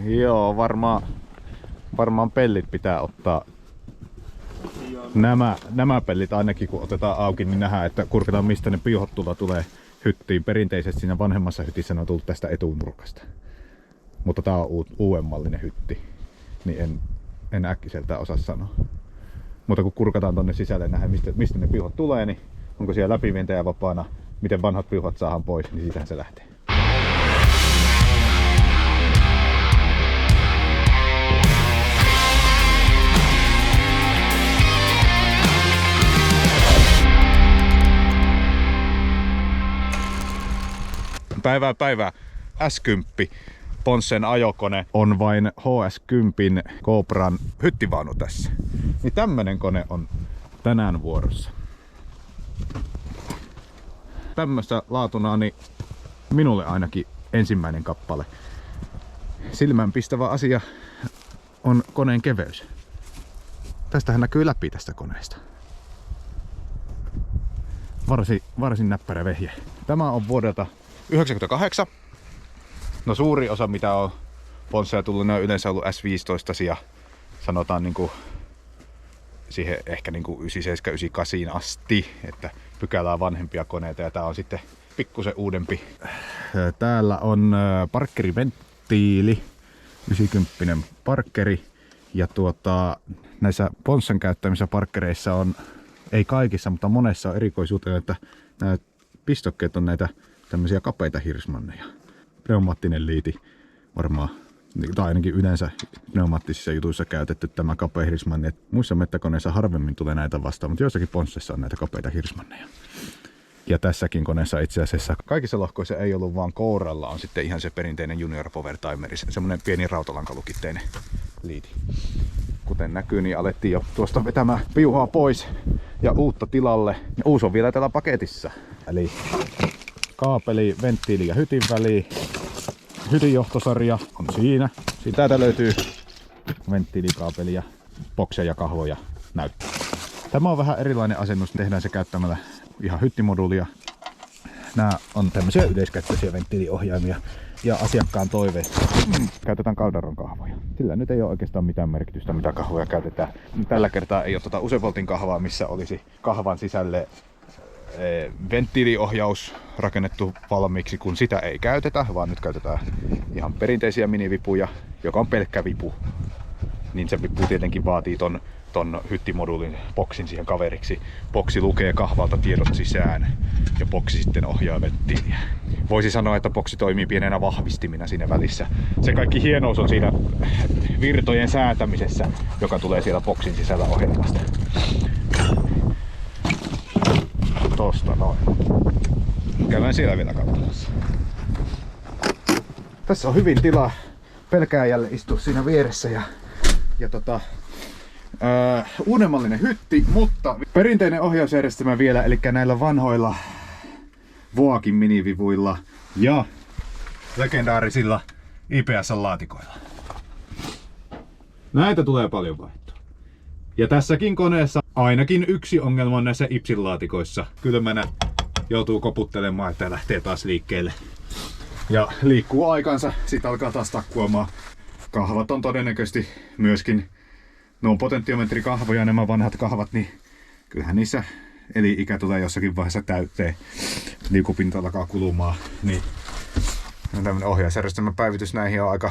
Joo, varmaan pellit pitää ottaa. Nämä pellit ainakin kun otetaan auki, niin nähdään, että kurkataan mistä ne piuhat tulee hyttiin. Perinteisesti siinä vanhemmassa hytissä ne on tullut tästä etunurkasta. Mutta tää on uudemmallinen hytti, niin en äkkiseltään osaa sanoa. Mutta kun kurkataan tonne sisälle ja nähdään mistä ne piuhat tulee, niin onko siellä läpivientejä vapaana, miten vanhat piuhat saadaan pois, niin siitähän se lähtee. Päivää. S10 Ponssen ajokone on vain HS10 Cobran hyttivaunu tässä. Niin tämmönen kone on tänään vuorossa. Tämmöstä laatuna niin minulle ainakin ensimmäinen kappale. Silmänpistävä asia on koneen keveys. Tästähän näkyy läpi tästä koneesta. Varsin näppärä vehje. Tämä on vuodelta 1998. No suuri osa mitä on Ponsseja tullut, ne on yleensä ollut S15 sanotaan niinku siihen ehkä niinku 97-98 asti, että pykälää vanhempia koneita ja tää on sitten pikkusen uudempi. Täällä on parkkeriventtiili, 90 parkkeri ja näissä Ponssen käyttämissä parkkereissa on, ei kaikissa, mutta monessa on erikoisuutena, että nämä pistokkeet on näitä tämmöisiä kapeita hirsmanneja. Pneumaattinen liiti varmaan, tai ainakin yleensä pneumaattisissa jutuissa käytetty tämä kapea hirsmanni. Muissa mettäkoneissa harvemmin tulee näitä vastaan, mutta joissakin Ponssessa on näitä kapeita hirsmanneja. Ja tässäkin koneessa itse asiassa kaikissa lohkoissa ei ollut, vaan kouralla on sitten ihan se perinteinen Junior Power Timer, semmonen pieni rautalankalukitteinen liiti. Kuten näkyy, niin alettiin jo tuosta vetämään piuhaa pois ja uutta tilalle. Ja uusi on vielä täällä paketissa. Eli kaapeli, venttiili ja hytin väliin. Hytin johtosarja on siinä. Täältä löytyy venttiilikaapeli ja bokseja ja kahvoja näyttää. Tämä on vähän erilainen asennus. Tehdään se käyttämällä ihan hyttimoduulia. Nämä on tämmöisiä yleiskäyttöisiä venttiiliohjaimia. Ja asiakkaan toiveesta käytetään Calderon kahvoja. Sillä nyt ei ole oikeastaan mitään merkitystä, mitä kahvoja käytetään. Tällä kertaa ei ole Usain Boltin kahvaa, missä olisi kahvan sisälle venttiiliohjaus rakennettu valmiiksi, kun sitä ei käytetä, vaan nyt käytetään ihan perinteisiä minivipuja, joka on pelkkä vipu. Niin se vipu tietenkin vaatii ton hyttimoduulin boksin siihen kaveriksi. Boksi lukee kahvalta tiedot sisään ja boksi sitten ohjaa venttiiliä. Voisi sanoa, että boksi toimii pienenä vahvistimina siinä välissä. Se kaikki hienous on siinä virtojen säätämisessä, joka tulee siellä boksin sisällä ohjelmasta. Tosta noin. Käydään siellä vielä katsomassa. Tässä on hyvin tilaa pelkääjälle istua siinä vieressä ja uudemmallinen hytti, mutta perinteinen ohjausjärjestelmä vielä, eli näillä vanhoilla Voakin minivivuilla ja legendaarisilla IPS-laatikoilla. Näitä tulee paljon vaihtoa. Ja tässäkin koneessa ainakin yksi ongelma on näissä IPS-laatikoissa. Kylmänä joutuu koputtelemaan, että lähtee taas liikkeelle. Ja liikkuu aikansa, sit alkaa taas takkuamaan. Kahvat on todennäköisesti myöskin, ne on potentiometrikahvoja, nämä vanhat kahvat, niin kyllähän niissä eli-ikä tulee jossakin vaiheessa täyteen. Liukupinta alkaa kulumaan, niin tämmönen ohjausjärjestelmän päivitys näihin on aika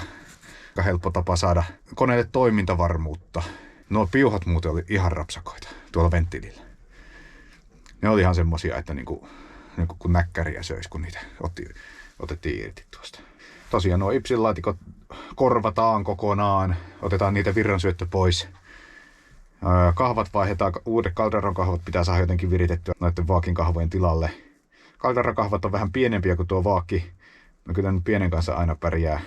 helppo tapa saada koneelle toimintavarmuutta. Nuo piuhat muuten oli ihan rapsakoita tuolla venttiilillä. Ne oli ihan semmosia, että niinku kun näkkäriä söisi, kun niitä otettiin irti tuosta. Tosiaan nuo IPS-laatikot korvataan kokonaan, otetaan niitä virransyöttö pois. Kahvat vaihdetaan, uudet Calderon kahvat pitää saada jotenkin viritettyä noiden Vaakin kahvojen tilalle. Calderon kahvat on vähän pienempiä kuin tuo Vaakki. No kyllä nyt pienen kanssa aina pärjää.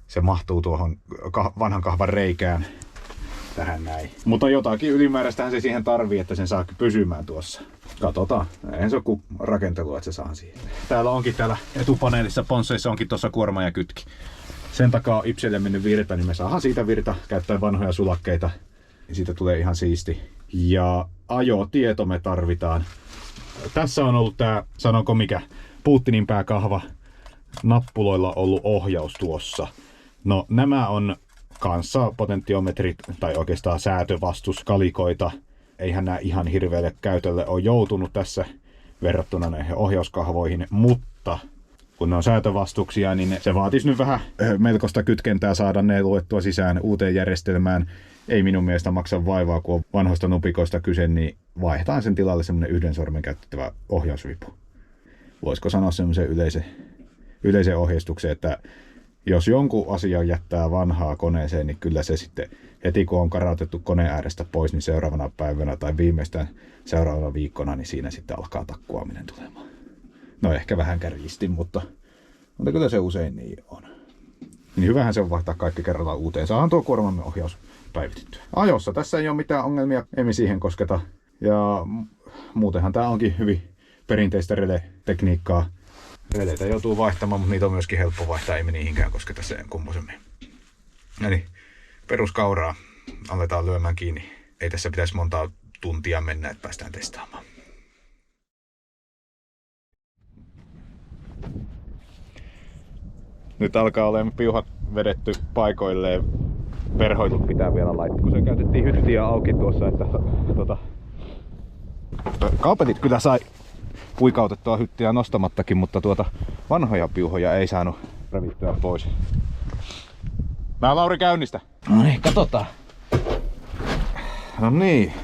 Se mahtuu tuohon vanhan kahvan reikään. Tähän näin. Mutta jotakin ylimääräistähän se siihen tarvii, että sen saa pysymään tuossa. Katsotaan. Eihän se ole kuin rakentelua, että se saa siihen. Täällä etupaneelissa Ponsseissa onkin tuossa kuorma ja kytki. Sen takaa on IPSille mennyt virta, niin me saadaan siitä virta käyttäen vanhoja sulakkeita. Ja siitä tulee ihan siisti. Ja ajotieto me tarvitaan. Tässä on ollut tää, sanonko mikä, Putinin pääkahva. Nappuloilla ollut ohjaus tuossa. No nämä on kanssa potentiometrit tai oikeastaan säätövastuskalikoita. Eihän nämä ihan hirveälle käytölle ole joutunut tässä verrattuna näihin ohjauskahvoihin, mutta kun ne on säätövastuksia, niin se vaatisi nyt vähän melkoista kytkentää saada ne luettua sisään uuteen järjestelmään. Ei minun mielestä maksa vaivaa, kun on vanhoista nupikoista kyse, niin vaihdetaan sen tilalle semmoinen yhden sormen käytettävä ohjausvipu. Voisiko sanoa semmoisen yleisen ohjeistuksen, että jos jonkun asian jättää vanhaa koneeseen, niin kyllä se sitten heti kun on karautettu koneen äärestä pois, niin seuraavana päivänä tai viimeistään seuraavana viikkona, niin siinä sitten alkaa takkuaminen tulemaan. No ehkä vähän kärjistin, mutta kyllä se usein niin on. Niin hyvähän se on vaihtaa kaikki kerrallaan uuteen. Saahan tuo kuormamme ohjaus päivitettyä. Ajossa tässä ei ole mitään ongelmia, emme siihen kosketa. Ja muutenhan tää onkin hyvin perinteistä rele-tekniikkaa. Releitä joutuu vaihtamaan, mutta niitä on myöskin helppo vaihtaa, ei me niihinkään kosketa sen kummosemmin. Eli peruskauraa aletaan lyömään kiinni. Ei tässä pitäisi montaa tuntia mennä, että päästään testaamaan. Nyt alkaa olemaan piuhat vedetty paikoilleen. Verhoilut pitää vielä laittaa, kun se käytettiin hyttiä auki tuossa, että kaupetit kyllä sai puikautettua hyttiä nostamattakin, mutta vanhoja piuhoja ei saanut revittyä pois. Mä Lauri käynnistä. No niin, katsotaan. No niin.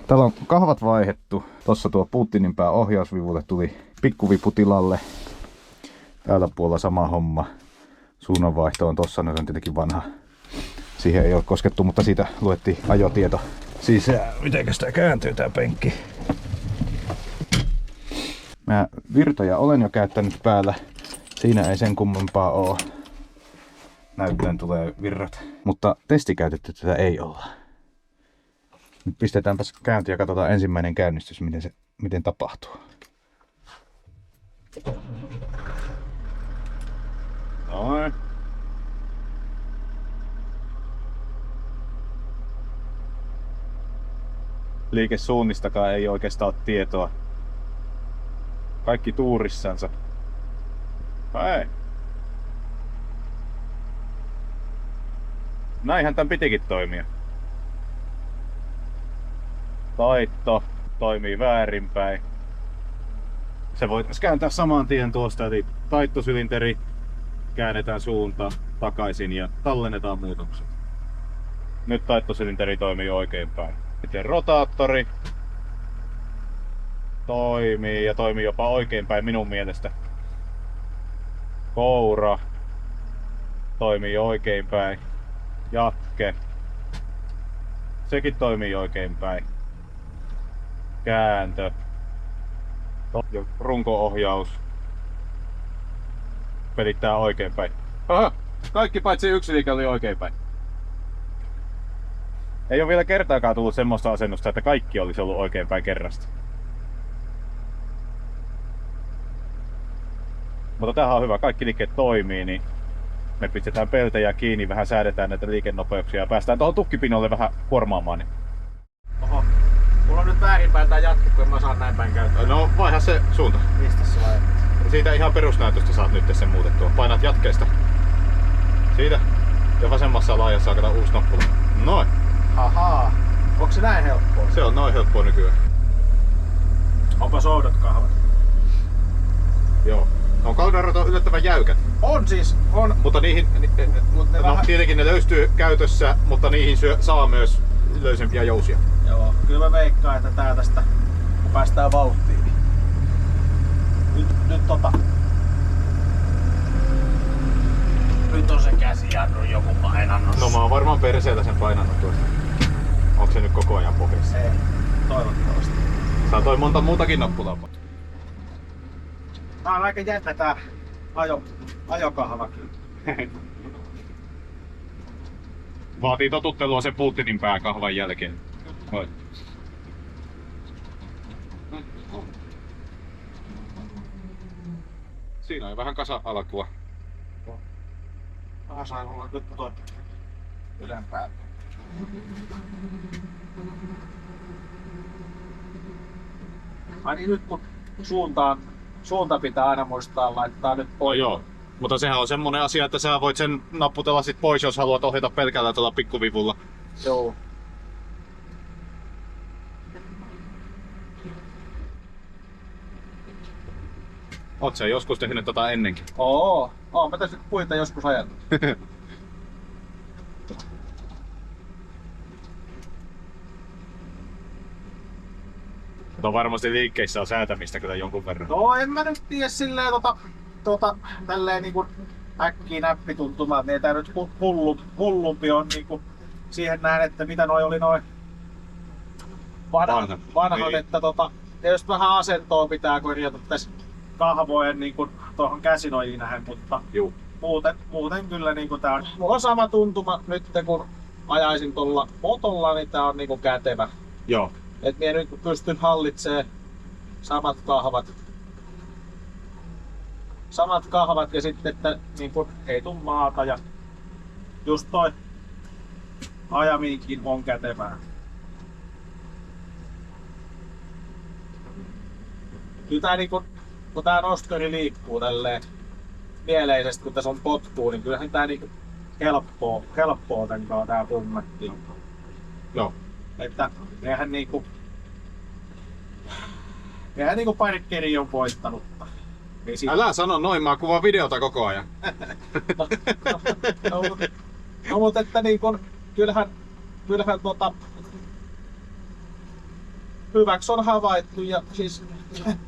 Täällä on kahvat vaihdettu. Tossa tuo Putinin pää ohjausvivulle tuli pikkuvipu tilalle. Täällä puolella sama homma. Suunnanvaihto on tossa, nyt on tietenkin vanha. Siihen ei ole koskettu, mutta siitä luettiin ajotieto sisään. Mitenkäs tää kääntyy tää penkki? Mä virtoja olen jo käyttänyt päällä. Siinä ei sen kummempaa oo. Näyttöön tulee virrat. Mutta testikäytetty tätä ei olla. Nyt pistetäänpäs käynti ja katsotaan ensimmäinen käynnistys, miten tapahtuu. Noin. Liikesuunnistakaan ei oikeastaan ole tietoa. Kaikki tuurissansa. Hei. Näinhän tän pitikin toimia. Taitto toimii väärinpäin. Se voitaisiin kääntää saman tien tuosta, eli taittosylinteri, käännetään suunta takaisin ja tallennetaan muutokset. Nyt taittosylinteri toimii oikeinpäin. Sitten rotaattori toimii ja toimii jopa oikeinpäin minun mielestä. Koura toimii oikeinpäin. Jatke. Sekin toimii oikeinpäin. Kääntö. Runko-ohjaus. Pelittää oikeinpäin. Aha! Kaikki paitsi yksi liike oli oikeinpäin. Ei ole vielä kertaakaan tullut semmoista asennusta, että kaikki olisi ollut oikeinpäin kerrasta. Mutta tämähän on hyvä. Kaikki liikkeet toimii, niin me pistetään peltejä kiinni, vähän säädetään näitä liikennopeuksia ja päästään tuohon tukkipinolle vähän kuormaamaan. Niin. Oho. Mulla on nyt väärinpäin tää jatke, kun mä saan näin päin käyttöön. No vaiha se suunta. Mistä se vai? Siitä ihan perusnäytöstä saat nyt sen muutettua. Painat jatkeesta. Siitä. Ja vasemmassa laajassa on kato uusi nappula. Noin. Ahaa. Onko se näin helppoa? Se on noin helppoa nykyään. Onpa soudot kahvat? Joo. On kaudarot on yllättävän jäykät. On siis, on. Mutta niihin, ne no vähän... tietenkin ne löystyy käytössä, mutta niihin saa myös löysempiä jousia. Joo, kyllä mä veikkaan, että tää tästä, kun päästään vauhtiin, niin nyt on se käsijarru joku painannossa. No mä oon varmaan perseellä sen painannut tuosta. Onko se nyt koko ajan pohjassa? Ei, toivottavasti. Saatoi monta muutakin nappulaa. Tää on aika jännä tää ajokahva. Vaatii totuttelua sen Putinin pääkahvan jälkeen. Oi. Siinä on vähän kasa-alkua. Vähän sain olla nyt toi ylempää. Ai niin, nyt kun suunta pitää aina muistaa laittaa nyt pois. Joo. Mutta sehän on semmonen asia, että sä voit sen napputella sit pois, jos haluat ohjata pelkällä tuolla pikkuvivulla. Joo. Oot sä joskus tehnyt tota ennenkin? Oon mä tässä puita joskus ajanut. Mutta varmasti liikkeissä on säätämistä kyllä jonkun verran. No en mä nyt tiedä silleen tälleen niinku äkkiä näppituntumaan, niin ei tää nyt hullumpi on niinku siihen nähden, että mitä noi oli noin vanhat Niin. että tietysti vähän asentoa pitää korjata tässä kahvojen niinku tohon käsinojiin nähden, mutta Juu. muuten kyllä niinku tää on, mulla on sama tuntuma nyt kun ajaisin tuolla motolla, niin tää on niinku kätevä. Joo. Et minä nyt pystyn hallitsemaan samat kahvat ja sitten, että niin kun ei tuu maata ja just toi ajamiinkin on kätevää. Kyllä tää niin kun tää nosturi liikkuu tälleen mieleisesti, kun tässä on potkuu, niin kyllähän tää niin helppoa tän kanssa tää pummetti. Joo. Että eihän niinku pari keriä on voittanut. Ei siitä. Älä sano noin, mä kuvaan videota koko ajan. No mutta että niinku kyllähän hyväksi on havaittu ja siis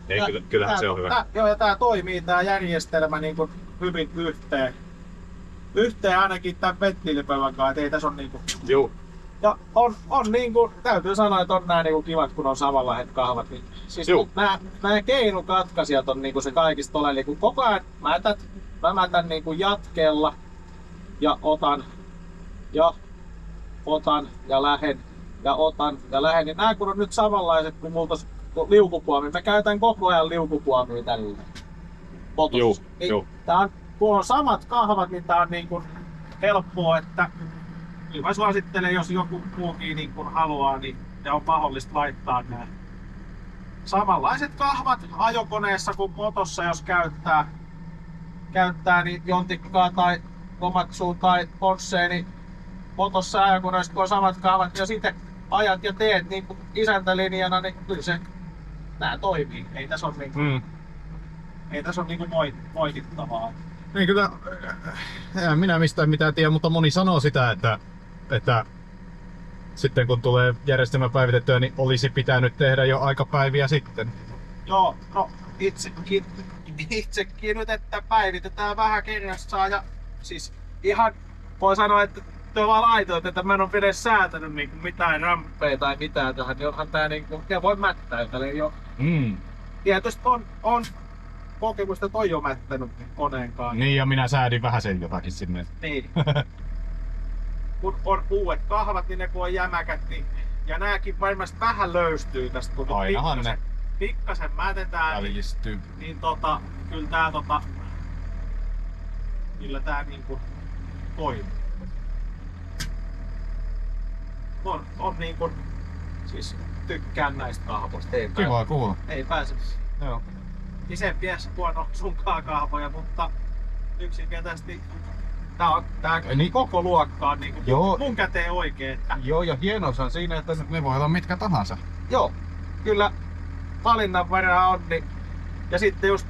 Ei, kyllähän se on hyvä. Joo, ja tää toimii tää järjestelmä niinku hyvin yhteen ainakin tän venttiilipöydän kanssa, et ei tässä on niinku. Juu. Ja on niinku, täytyy sanoa, että on nää niinku kivat, kun on samanlaiset kahvat. Niin, siis nää keinukatkaisijat on niinku se kaikista ole, niinku koko ajan mä mätän niinku jatkeella ja otan ja lähen ja otan ja lähen. Niin nää kun on nyt samanlaiset kuin multa liukupuomia, mä käytän koko ajan liukupuomia tällä motossa. Niin, tää on, kun on samat kahvat, niin tää on niinku helppoa, että mä suosittelen, jos joku muukin niin kun haluaa, niin ne on mahdollista laittaa nämä samanlaiset kahvat ajokoneessa kuin motossa, jos käyttää niin jontikkaa tai komatsua tai ponssea, niin motossa ajokoneessa kun on samat kahvat ja sitten ajat ja teet niin kuin isäntälinjana, niin kyllä se nää toimii. Ei tässä ole niinku moitittavaa. Niin kyllä, en minä mistään mitään tiedä, mutta moni sanoo sitä, että sitten kun tulee järjestelmä päivitettyä, niin olisi pitänyt tehdä jo aikapäiviä sitten. Joo, no itsekin nyt, että päivitetään vähän kerrassaan ja siis ihan voi sanoa, että te vaan laitoit, että mä en ole edes säätänyt niinku mitään ramppeja tai mitään tähän, niin onhan tää niinku, ja voi mättäytellä jo. Tietysti on kokemusta, että on jo mättänyt koneen kanssa. Niin, ja minä säädin vähän sen jotakin sinne. Niin. Kun on uudet kahvat, niin ne kun on jämäkät, niin ja nääkin varmasti vähän löystyy tästä, kun Ainahan ne pikkasen mätetään, väljistyy. niin kyllä tää niinku toimii. On niinku, siis tykkään näistä kahvoista. Kiva kuulla. Ei pääse. Joo. Isempiä huono sunkaan kahvoja, mutta yksinkertaisesti tää on Niin. koko luokkaan niinku Joo. mun käteen oikein. Joo, ja hienous on siinä, että ne voi olla mitkä tahansa. Joo, kyllä valinnan verran on. Niin, ja sitten just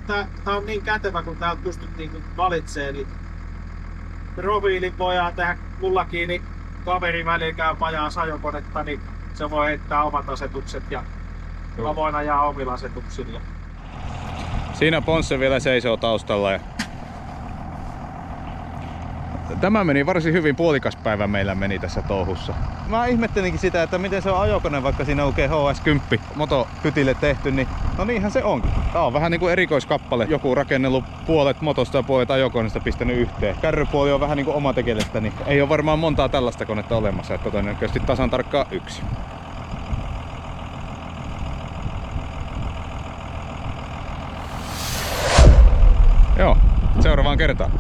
tää on niin kätevä, kun tää pystyt niinku valitsemaan, niin profiilin voidaan tehdä mullakin, niin kaveri välillä käy pajaa ajokonetta, niin se voi heittää omat asetukset ja mä voin ajaa omilla asetuksilla. Siinä Ponsse vielä seisoo taustalla. Tämä meni varsin hyvin, puolikas päivä meillä meni tässä touhussa. Mä ihmettelinkin sitä, että miten se on ajokone, vaikka siinä lukee HS10 motokytille tehty, niin no niinhän se onkin. Tää on vähän niinku erikoiskappale. Joku rakennellut puolet motosta ja puolet ajokoneesta pistänyt yhteen. Kärrypuoli on vähän niinku omatekelestä, niin ei ole varmaan montaa tällaista konetta olemassa, että todennäköisesti tasan tarkkaan yksi. Joo, seuraavaan kertaan.